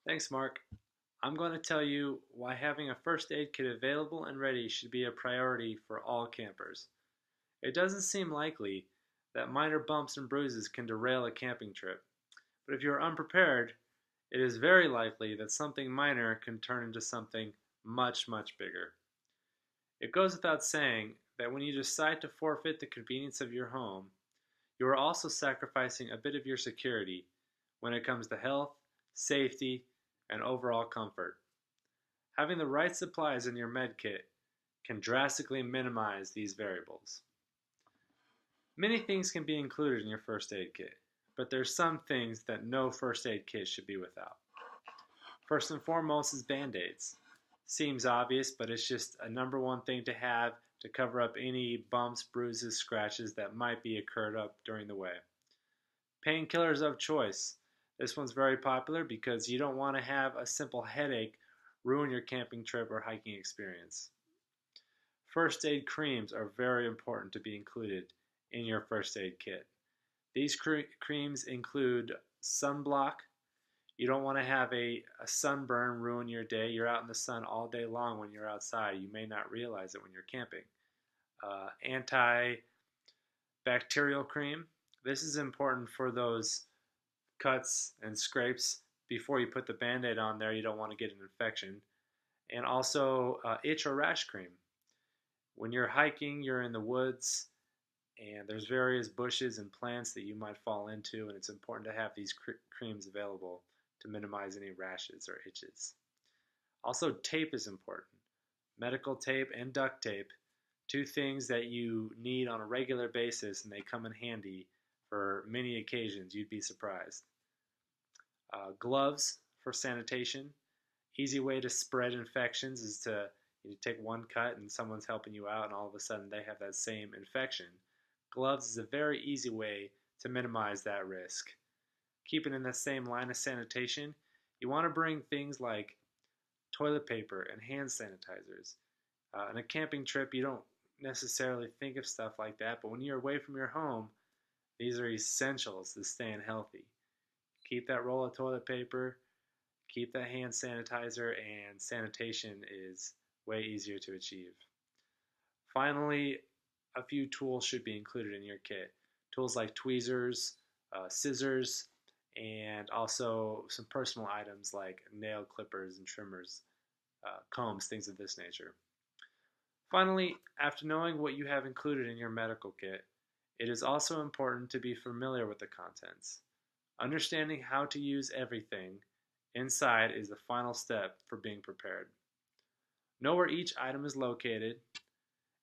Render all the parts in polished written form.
Thanks, Mark. I'm going to tell you why having a first aid kit available and ready should be a priority for all campers. It doesn't seem likely that minor bumps and bruises can derail a camping trip, but if you are unprepared, it is very likely that something minor can turn into something much, much bigger. It goes without saying that when you decide to forfeit the convenience of your home, you are also sacrificing a bit of your security when it comes to health, safety, and overall comfort. Having the right supplies in your med kit can drastically minimize these variables. Many things can be included in your first aid kit, but there's some things that no first aid kit should be without. First and foremost is band-aids. Seems obvious, but it's just a number one thing to have to cover up any bumps, bruises, scratches that might be occurred up during the way. Painkillers of choice. This one's very popular because you don't want to have a simple headache ruin your camping trip or hiking experience. First aid creams are very important to be included in your first aid kit. These creams include sunblock. You don't want to have a sunburn ruin your day. You're out in the sun all day long when you're outside. You may not realize it when you're camping. Antibacterial cream. This is important for those cuts and scrapes before you put the band-aid on there. You don't want to get an infection. And also itch or rash cream. When you're hiking, you're in the woods, and there's various bushes and plants that you might fall into, and it's important to have these creams available to minimize any rashes or itches. Also, tape is important. Medical tape and duct tape, two things that you need on a regular basis, and they come in handy for many occasions. You'd be surprised. Gloves for sanitation. Easy way to spread infections is to take one cut and someone's helping you out, and all of a sudden they have that same infection. Gloves is a very easy way to minimize that risk. Keeping in the same line of sanitation, you want to bring things like toilet paper and hand sanitizers. On a camping trip, you don't necessarily think of stuff like that, but when you're away from your home, these are essentials to staying healthy. Keep that roll of toilet paper, keep that hand sanitizer, and sanitation is way easier to achieve. Finally, a few tools should be included in your kit. Tools like tweezers, scissors, and also some personal items like nail clippers and trimmers, combs, things of this nature. Finally, after knowing what you have included in your medical kit, it is also important to be familiar with the contents. Understanding how to use everything inside is the final step for being prepared. Know where each item is located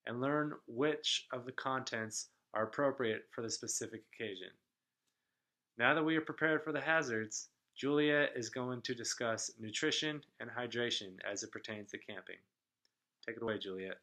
and learn which of the contents are appropriate for the specific occasion. Now that we are prepared for the hazards, Juliet is going to discuss nutrition and hydration as it pertains to camping. Take it away, Juliet.